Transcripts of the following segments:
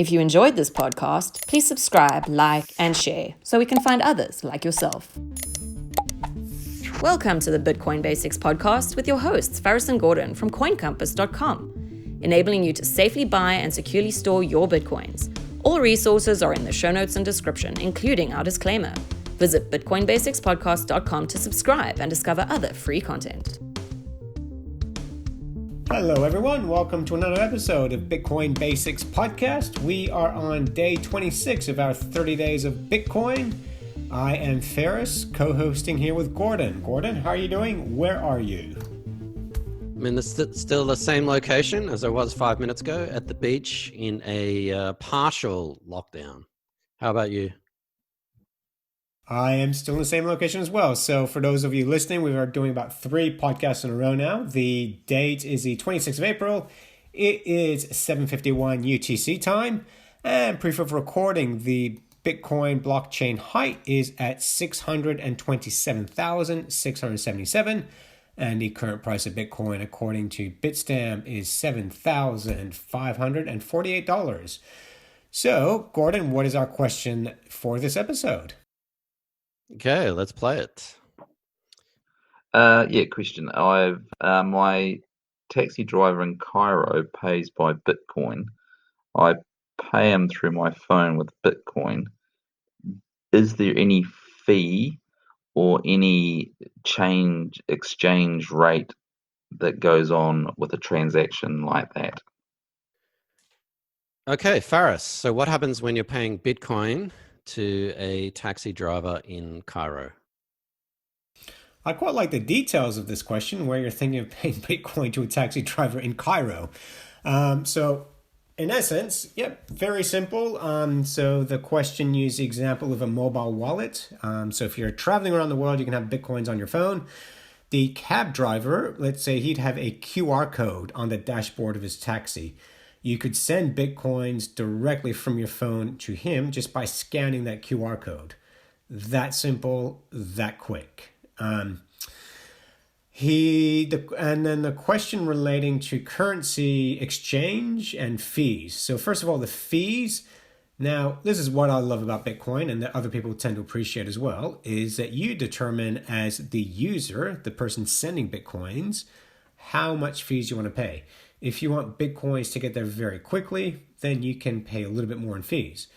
If you enjoyed this podcast, please subscribe, like, and share so we can find others like yourself. Welcome to the Bitcoin Basics podcast with your hosts, Faris and Gordon from CoinCompass.com, enabling you to safely buy and securely store your Bitcoins. All resources are in the show notes and description, including our disclaimer. Visit BitcoinBasicsPodcast.com to subscribe and discover other free content. Hello everyone, welcome to another episode of Bitcoin Basics Podcast. We are on day 26 of our 30 days of Bitcoin. I am Faris, co-hosting here with Gordon. Gordon, how are you doing? Where are you? I'm in still the same location as I was 5 minutes ago, at the beach in a partial lockdown. How about you? I am still in the same location as well. So for those of you listening, we are doing about 3 podcasts in a row now. The date is the 26th of April. It is 7:51 UTC time. And proof of recording, the Bitcoin blockchain height is at 627,677. And the current price of Bitcoin, according to Bitstamp, is $7,548. So, Gordon, what is our question for this episode? Okay, let's play it. Question. I've my taxi driver in Cairo pays by Bitcoin. I pay him through my phone with Bitcoin. Is there any fee or any exchange rate that goes on with a transaction like that? Okay, Faris, so what happens when you're paying Bitcoin to a taxi driver in Cairo? I quite like the details of this question, where you're thinking of paying Bitcoin to a taxi driver in Cairo. So in essence, very simple. So the question used the example of a mobile wallet. So if you're traveling around the world, you can have Bitcoins on your phone. The cab driver, let's say he'd have a QR code on the dashboard of his taxi. You could send Bitcoins directly from your phone to him just by scanning that QR code. That simple, that quick. And then the question relating to currency exchange and fees. So first of all, the fees. Now, this is what I love about Bitcoin and that other people tend to appreciate as well, is that you determine as the user, the person sending Bitcoins, how much fees you want to pay. If you want Bitcoins to get there very quickly, then you can pay a little bit more in fees.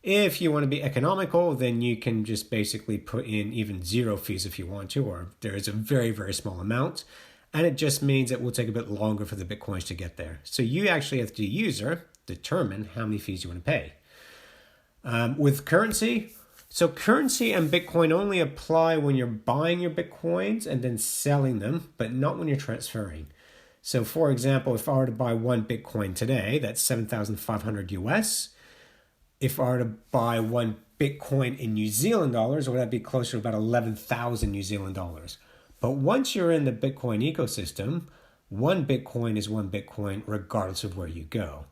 If you want to be economical, then you can just basically put in even 0 fees if you want to, or there is a very, very small amount. And it just means it will take a bit longer for the Bitcoins to get there. So you actually, as the user, determine how many fees you want to pay. With currency, so currency and Bitcoin only apply when you're buying your Bitcoins and then selling them, but not when you're transferring. So for example, if I were to buy 1 Bitcoin today, that's 7,500 US. If I were to buy 1 Bitcoin in New Zealand dollars, would that be closer to about 11,000 New Zealand dollars? But once you're in the Bitcoin ecosystem, 1 Bitcoin is 1 Bitcoin regardless of where you go.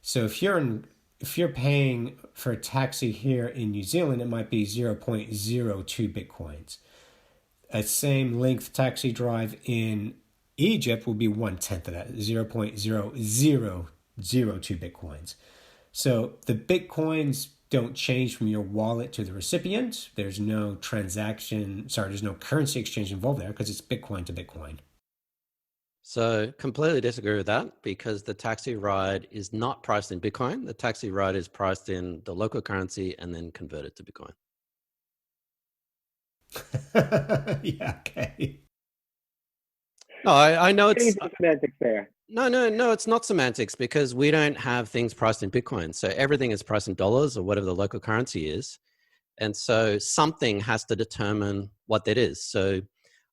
So if you're paying for a taxi here in New Zealand, it might be 0.02 Bitcoins. A same length taxi drive in Egypt will be 1/10 of that, 0.0002 Bitcoins. So the Bitcoins don't change from your wallet to the recipient. There's no there's no currency exchange involved there because it's Bitcoin to Bitcoin. So completely disagree with that, because the taxi ride is not priced in Bitcoin. The taxi ride is priced in the local currency and then converted to Bitcoin. Yeah, okay. No, I know it's semantics there. No, it's not semantics, because we don't have things priced in Bitcoin. So everything is priced in dollars or whatever the local currency is. And so something has to determine what that is. So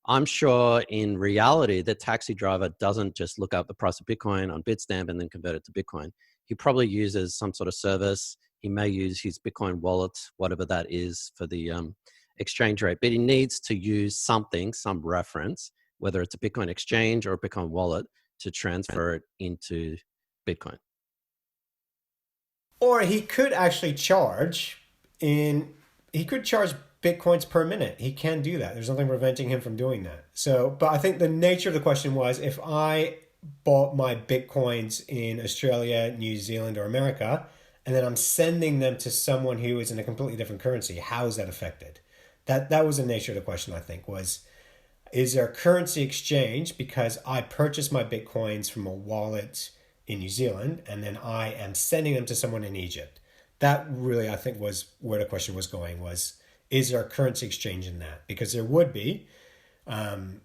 I'm sure in reality, the taxi driver doesn't just look up the price of Bitcoin on Bitstamp and then convert it to Bitcoin. He probably uses some sort of service. He may use his Bitcoin wallet, whatever that is, for the exchange rate. But he needs to use something, some reference, whether it's a Bitcoin exchange or a Bitcoin wallet, to transfer it into Bitcoin. Or he could actually charge Bitcoins per minute. He can do that. There's nothing preventing him from doing that. So, but I think the nature of the question was, if I bought my Bitcoins in Australia, New Zealand, or America, and then I'm sending them to someone who is in a completely different currency, how is that affected? That was the nature of the question, I think, is there currency exchange because I purchased my Bitcoins from a wallet in New Zealand and then I am sending them to someone in Egypt? That really, I think, was where the question was going, is there a currency exchange in that? Because there would be from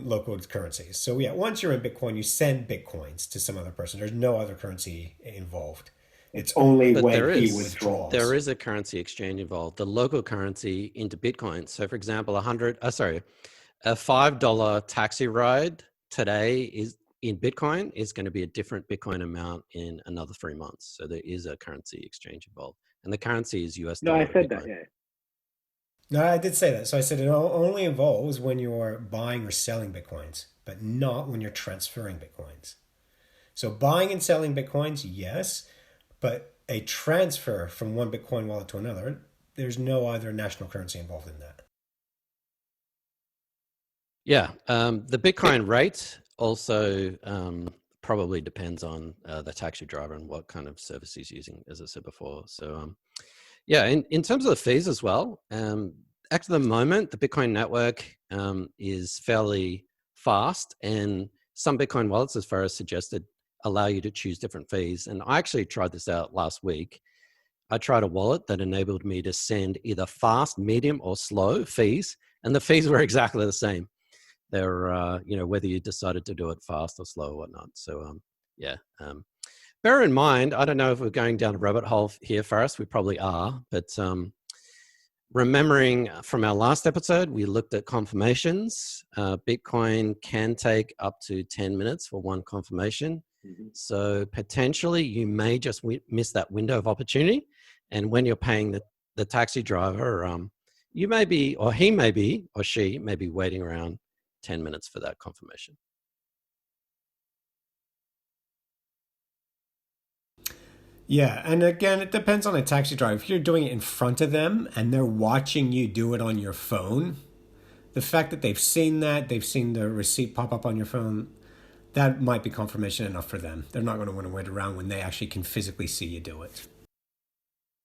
local currencies. So yeah, once you're in Bitcoin, you send Bitcoins to some other person. There's no other currency involved. It's only But when he withdraws. There is a currency exchange involved, the local currency into Bitcoin. So for example, a $5 taxi ride today is in Bitcoin is going to be a different Bitcoin amount in another 3 months. So there is a currency exchange involved. And the currency is US dollar. No, I said Bitcoin. that, yeah. No, I did say that. So I said it only involves when you're buying or selling Bitcoins, but not when you're transferring Bitcoins. So buying and selling Bitcoins, yes, but a transfer from one Bitcoin wallet to another, there's no other national currency involved in that. Yeah, the Bitcoin rate also probably depends on the taxi driver and what kind of service he's using, as I said before. So yeah, in terms of the fees as well, at the moment, the Bitcoin network is fairly fast, and some Bitcoin wallets, as far as suggested, allow you to choose different fees. And I actually tried this out last week. I tried a wallet that enabled me to send either fast, medium, or slow fees, and the fees were exactly the same. They're, whether you decided to do it fast or slow or whatnot. So, bear in mind, I don't know if we're going down a rabbit hole here, Faris. We probably are, but remembering from our last episode, we looked at confirmations. Bitcoin can take up to 10 minutes for one confirmation. Mm-hmm. So potentially you may just miss that window of opportunity. And when you're paying the taxi driver, you may be, or he may be, or she may be waiting around 10 minutes for that confirmation. Yeah, and again, it depends on a taxi driver. If you're doing it in front of them and they're watching you do it on your phone, the fact that they've seen the receipt pop up on your phone, that might be confirmation enough for them. They're not going to want to wait around when they actually can physically see you do it.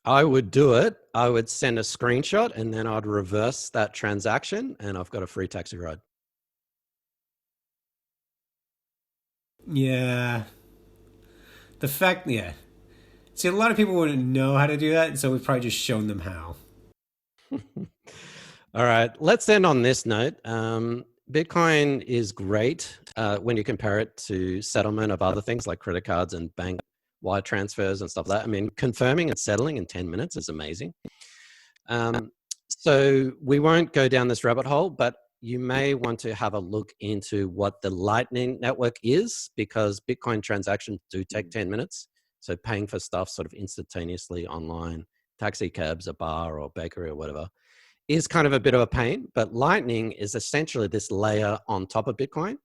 I would do it. I would send a screenshot and then I'd reverse that transaction and I've got a free taxi ride. Yeah. See, a lot of people wouldn't know how to do that, so we've probably just shown them how. All right, let's end on this note. Bitcoin is great when you compare it to settlement of other things like credit cards and bank wire transfers and stuff like that. I mean, confirming and settling in 10 minutes is amazing. So we won't go down this rabbit hole, but you may want to have a look into what the Lightning Network is, because Bitcoin transactions do take 10 minutes. So paying for stuff sort of instantaneously online, taxi cabs, a bar or bakery or whatever, is kind of a bit of a pain. But Lightning is essentially this layer on top of Bitcoin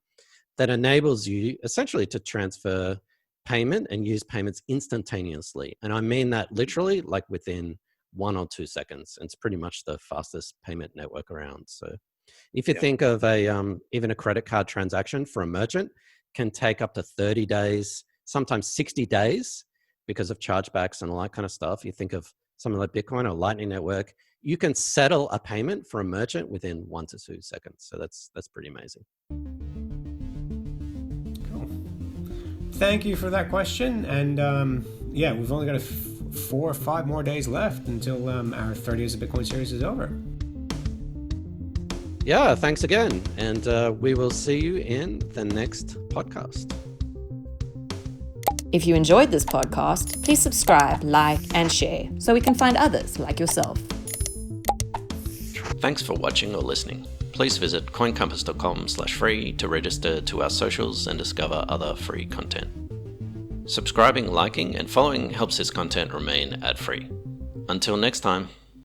that enables you essentially to transfer payment and use payments instantaneously. And I mean that literally, like within 1 or 2 seconds. It's pretty much the fastest payment network around. So if you think of even a credit card transaction for a merchant can take up to 30 days, sometimes 60 days because of chargebacks and all that kind of stuff. You think of something like Bitcoin or Lightning Network, you can settle a payment for a merchant within 1 to 2 seconds. So that's pretty amazing. Cool. Thank you for that question. And we've only got 4 or 5 more days left until our 30 Days of Bitcoin series is over. Yeah, thanks again. And we will see you in the next podcast. If you enjoyed this podcast, please subscribe, like, and share so we can find others like yourself. Thanks for watching or listening. Please visit coincompass.com/free to register to our socials and discover other free content. Subscribing, liking, and following helps this content remain ad-free. Until next time.